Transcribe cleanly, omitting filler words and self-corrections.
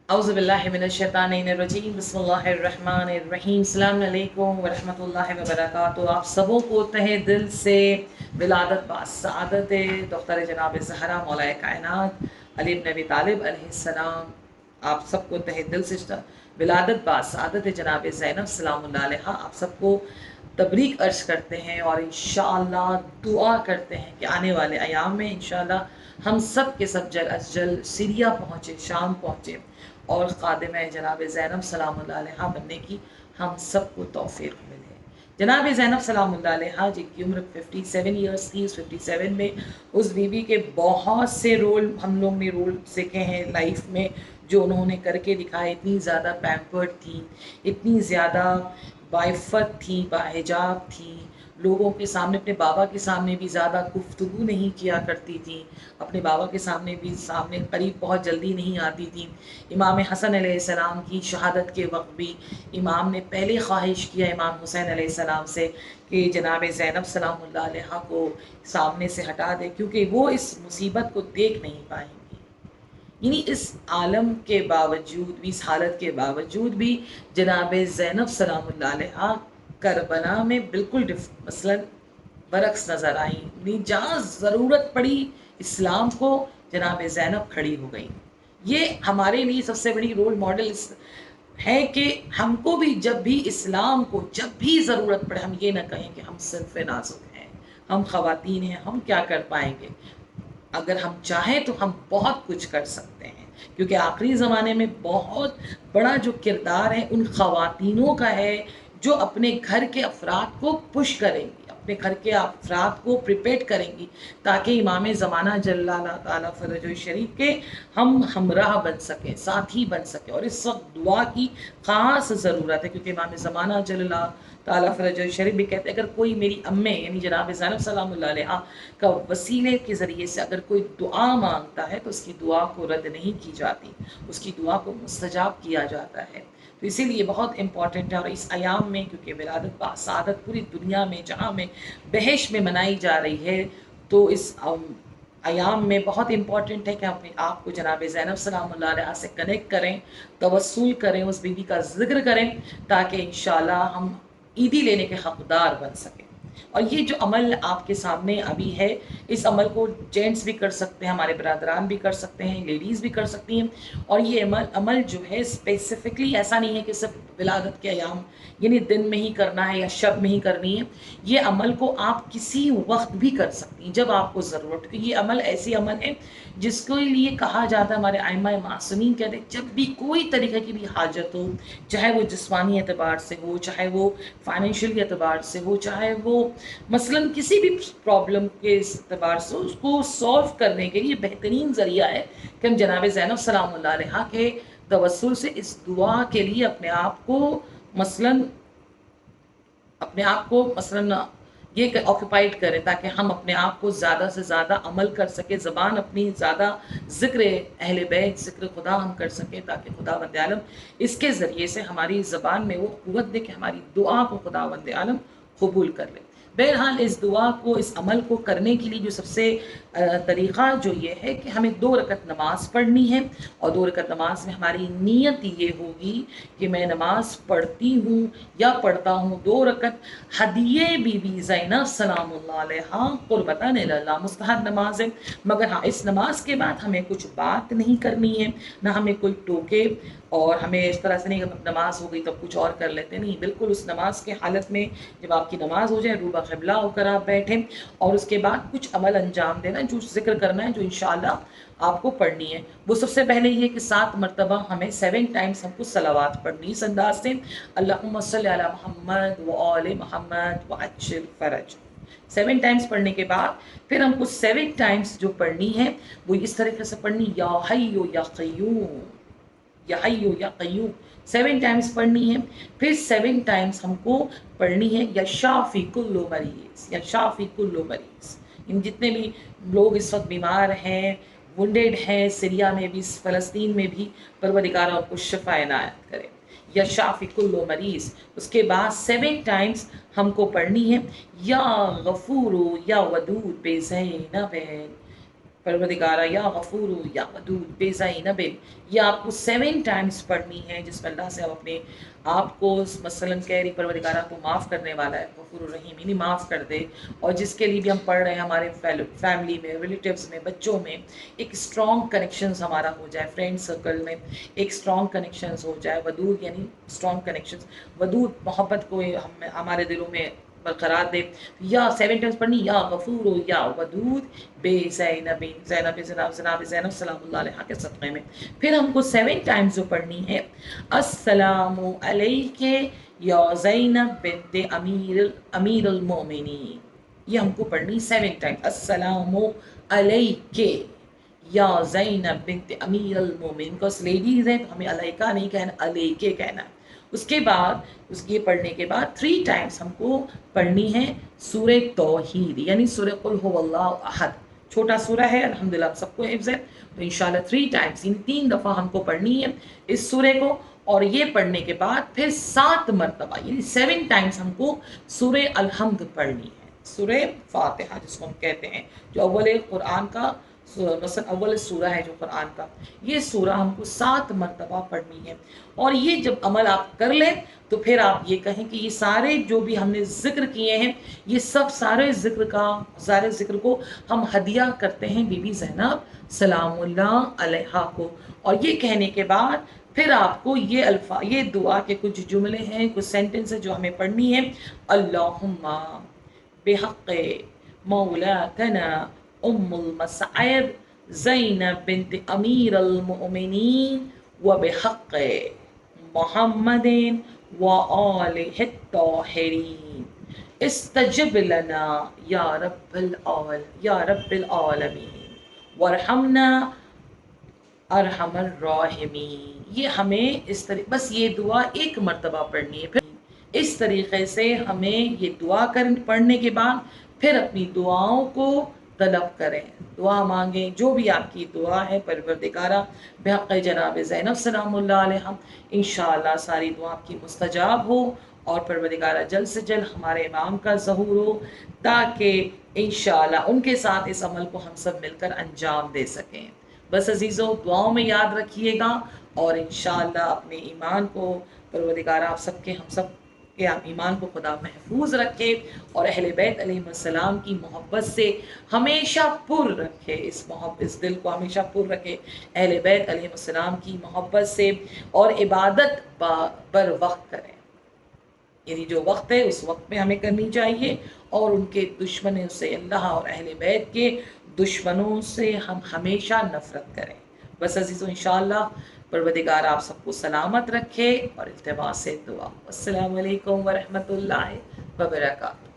औज़ुबिल्लाहिमिनश्शैतानिर्रजीम बिस्मिल्लाहिर्रहमानिर्रहीम अस्सलामु अलैकुम व रहमतुल्लाहि व बरकातुहू। आप सबों को तहे दिल से विलादत बासआदत डॉक्टर जनाब ज़हरा मौलाए कायनात अली इब्न अबी तालिब अलैहिस्सलाम, आप सबको तहे दिल से विलादत बासआदत जनाब ज़ैनब सलामुल्लाह अलैहा आप सबको तबरीक अर्ज करते हैं और इंशाअल्लाह दुआ करते हैं कि आने वाले अयाम में इंशाअल्लाह हम सब के सब जल अज जल सीरिया पहुँचे, शाम पहुँचे और ख़ादिम जनाब ज़ैनब सलामुल्लाह अलैहा बनने की हम सबको तौफीक मिले। जनाब ज़ैनब सलामुल्लाह अलैहा जिनकी उम्र 57 ईयर्स थी, उस 57 में उस बीवी के बहुत से रोल हम लोग ने रोल सीखे हैं लाइफ में, जो उन्होंने करके दिखाए। इतनी ज़्यादा पैम्पर्ड थी, इतनी ज़्यादा बाइफ़त थी, बाहिजाब थी, लोगों के सामने, अपने बाबा के सामने भी ज़्यादा गुफ्तगू नहीं किया करती थी, अपने बाबा के सामने भी सामने करीब बहुत जल्दी नहीं आती थी। इमाम हसन अलैहिस्सलाम की शहादत के वक्त भी इमाम ने पहले ख्वाहिश किया इमाम हुसैन अलैहिस्सलाम से कि जनाब ज़ैनब सलामुल्लाह अलैहा को सामने से हटा दे, क्योंकि वो इस मुसीबत को देख नहीं पाएंगी। यानी इस आलम के बावजूद भी, इस हालत के बावजूद भी जनाब ज़ैनब सलामुल्लाह अलैहा करबला में बिल्कुल मसलन बरक्स नज़र आई। जहाँ ज़रूरत पड़ी इस्लाम को, जनाब ज़ैनब खड़ी हो गई। ये हमारे लिए सबसे बड़ी रोल मॉडल है कि हमको भी जब भी इस्लाम को जब भी ज़रूरत पड़े, हम ये ना कहें कि हम सिर्फ नाजुक हैं, हम ख़वातीन हैं, हम क्या कर पाएंगे। अगर हम चाहें तो हम बहुत कुछ कर सकते हैं, क्योंकि आखिरी ज़माने में बहुत बड़ा जो किरदार है उन ख़वातीनों का है जो अपने घर के अफराद को पुश करेंगी, अपने घर के अफराद को प्रिपेयर करेंगी, ताकि इमाम ज़माना जल्लाला ताला फ़रजो शरीफ के हम हमराह बन सकें, साथी बन सकें। और इस वक्त दुआ की ख़ास ज़रूरत है, क्योंकि इमाम ज़माना जल्लाला ताला फ़रजो शरीफ भी कहते हैं, अगर कोई मेरी अम्मे यानी जनाब ज़ैनब सलामुल्लाह अलैहा का वसीले के ज़रिए से अगर कोई दुआ मांगता है तो उसकी दुआ को रद्द नहीं की जाती, उसकी दुआ को मुस्तजाब किया जाता है। तो इसीलिए बहुत इम्पॉर्टेंट है। और इस अयाम में, क्योंकि विलादत बासादत पूरी दुनिया में जहाँ में बहश में मनाई जा रही है, तो इस अयाम में बहुत इम्पॉर्टेंट है कि हम अपने आप को जनाब ज़ैनब सलामुल्लाह अलैहा से कनेक्ट करें, तवस्सुल करें, उस बीवी का ज़िक्र करें, ताकि इंशाअल्लाह हम ईदी लेने के हकदार बन सकें। और ये जो अमल आपके सामने अभी है, इस अमल को जेंट्स भी कर सकते हैं, हमारे बरादरान भी कर सकते हैं, लेडीज़ भी कर सकती हैं। और ये अमल जो है स्पेसिफ़िकली ऐसा नहीं है कि सिर्फ विलादत के अयाम यानी दिन में ही करना है या शब में ही करनी है। ये अमल को आप किसी वक्त भी कर सकती हैं जब आपको ज़रूरत हो। ये अमल ऐसी अमल है जिसके लिए कहा जाता है, हमारे आइम्मा मासूमीन कहते हैं, जब भी कोई तरीके की भी हाजत हो, चाहे वो जिस्मानी एतबार से हो, चाहे वो फाइनेंशियल एतबार से हो, चाहे वो मसलन किसी भी प्रॉब्लम के एतबार से, उसको सॉल्व करने के लिए बेहतरीन ज़रिया है कि हम जनाब ज़ैनब सलामुल्लाह अलैहा के तवस्सुल से इस दुआ के लिए अपने आप को मसलन ये ऑक्यूपाइड करें, ताकि हम अपने आप को ज़्यादा से ज़्यादा अमल कर सकें, ज़बान अपनी ज़्यादा ज़िक्र अहले बैत, ज़िक्र खुदा हम कर सकें, ताकि खुदावंद आलम इसके ज़रिए से हमारी ज़बान में वो क़ुव्वत दे कि हमारी दुआ को खुदावंद आलम कबूल कर ले। बहरहाल इस दुआ को, इस अमल को करने के लिए जो सबसे तरीक़ा जो ये है कि हमें 2 रकत नमाज पढ़नी है, और 2 रकत नमाज में हमारी नीयत ये होगी कि मैं नमाज पढ़ती हूँ या पढ़ता हूँ 2 रकत हदिये बीबी ज़ैनब सलामुल्लाह अलैहा क़ुर्बतन इलल्लाह। मुस्तहब नमाज है, मगर हाँ, इस नमाज के बाद हमें कुछ बात नहीं करनी है, ना हमें कोई टोके, और हमें इस तरह से नहीं कि नमाज हो गई तो कुछ और कर लेते, नहीं। बिल्कुल उस नमाज के हालत में जब आपकी नमाज हो जाए, रूबा क़िबला होकर आप बैठें, और उसके बाद कुछ अमल अंजाम देना, जो ज़िक्र करना है, जो इंशाअल्लाह आपको पढ़नी है। वो सबसे पहले ये कि 7 मरतबा हमें 7 टाइम्स हमको सलावात पढ़नी इस अंदाज से, अल्लाहुम्मा सल्लि अला मुहम्मद व आले मुहम्मद व अज्जिल फ़रज। 7 टाइम्स पढ़ने के बाद फिर हमको 7 टाइम्स जो पढ़नी है वो इस तरीके से पढ़नी, या हय्यु या क़य्यूम, या हय्यु या क़य्यूम 7 टाइम्स पढ़नी है। फिर 7 टाइम्स हमको पढ़नी है या शाफ़ी कुल्लु मरीज़, या शाफ़ी कुल्लु मरीज़। इन जितने भी लोग इस वक्त बीमार हैं, वुंडेड हैं, सीरिया में भी, फ़लस्तीन में भी, परवरदिगार उनको शिफ़ा इनायत करे, या शाफ़ी कुल्लु मरीज़। उसके बाद 7 टाइम्स हमको पढ़नी है या गफ़ूर या वदूद बेज़ैनब परवरदिगारा या गफूर या वदूद बेज़ैनब, ये आपको 7 टाइम्स पढ़नी है, जिसमें अल्लाह से आप अपने आप को मसलन कह रही परवरदिगारा को माफ़ करने वाला है, गफूर रहीम, यानी माफ़ कर दे। और जिसके लिए भी हम पढ़ रहे हैं, हमारे फैमिली में, रिलेटिव्स में, बच्चों में एक स्ट्रॉन्ग कनेक्शंस हमारा हो जाए, फ्रेंड सर्कल में एक स्ट्रॉन्ग कनेक्शंस हो जाए। वदूद यानी स्ट्रॉन्ग कनेक्शंस, वदूद मोहब्बत को हम हमारे दिलों में बरकरार दे। या 7 टाइम्स पढ़नी, या गफूर या वदूद बेज़ैनब, ज़ैनब जनाब ज़ैनब सलामुल्लाह अलैहा के सदक़े में। फिर हमको 7 टाइम्स जो पढ़नी है, अस्सलामु अलैके या ज़ैनब बिन्ते अमीरुल मोमिनीन, ये हमको पढ़नी 7 टाइम। अस्सलामु अलैके या ज़ैनब बिन्ते अमीरुल मोमिनीन, बिकॉज़ लेडीज़ हैं तो हमें अलैका नहीं कहना, अलैके कहना है। उसके बाद उसके पढ़ने के बाद 3 टाइम्स हमको पढ़नी है सूरह तौहीद, यानी सूरह कुल हुवल्लाहु अहद। छोटा सूरह है, अल्हम्दुलिल्लाह सबको हिफ्ज़ है, तो इंशाल्लाह 3 टाइम्स, यानी 3 दफ़ा हमको पढ़नी है इस सूरह को। और ये पढ़ने के बाद फिर 7 मरतबा, यानी 7 टाइम्स हमको सूरह अल-हम्द पढ़नी है, सूरह फातिहा जिसको हम कहते हैं, जो अव्वल कुरान का मसलन अव्वल सूरा है जो कुरान का, ये सूरा हमको 7 मरतबा पढ़नी है। और ये जब अमल आप कर लें तो फिर आप ये कहें कि ये सारे जो भी हमने ज़िक्र किए हैं, ये सब सारे ज़िक्र को हम हदिया करते हैं बीबी ज़ैनब सलामुल्लाह अलैहा को। और ये कहने के बाद फिर आपको ये दुआ के कुछ जुमले हैं, कुछ सेंटेंस है जो हमें पढ़नी है। अल्लाहुम्मा बिहक़्क़ि मौलातना उम्मुल मसाइब ज़ैनब बिन्त अमीरुल मोमिनीन व बिहक़्क़ि मुहम्मदिन व आलिहि त्ताहिरीन इस्तजिब लना या रब्बिल आलमीन वरहमना अरहमर राहिमीन। ये हमें बस ये दुआ 1 मरतबा पढ़नी है। फिर इस तरीक़े से हमें ये दुआ पढ़ने के बाद फिर अपनी दुआओं को तलब करें, दुआ मांगें, जो भी आपकी दुआ है परवरदिगारा बिहक़्क़ि जनाब ज़ैनब सलामुल्लाह अलैहा, इंशाअल्लाह सारी दुआ आपकी मुस्तजाब हो और परवरदिगारा जल्द से जल्द हमारे इमाम का ज़हूर हो, ताकि इंशाअल्लाह उनके साथ इस अमल को हम सब मिलकर अंजाम दे सकें। बस अजीज़ों, दुआओं में याद रखिएगा और इंशाअल्लाह अपने ईमान को परवरदिगारा आप सबके हम सब के ईमान को खुदा महफूज रखे और अहले बैत अलैहिस्सलाम की मोहब्बत से हमेशा पुर रखे, इस दिल को हमेशा पुर रखे अहले बैत अलैहिस्सलाम की मोहब्बत से। और इबादत बर वक्त करें, यानी जो वक्त है उस वक्त में हमें करनी चाहिए, और उनके दुश्मनों से, अल्लाह और अहले बैत के दुश्मनों से हम हमेशा नफ़रत करें। बस अज़ीज़ों, इंशाअल्लाह परवरदिगार आप सबको सलामत रखे और इल्तिमास से दुआ। अस्सलामु अलैकुम व रहमतुल्लाहि व बरकातहू।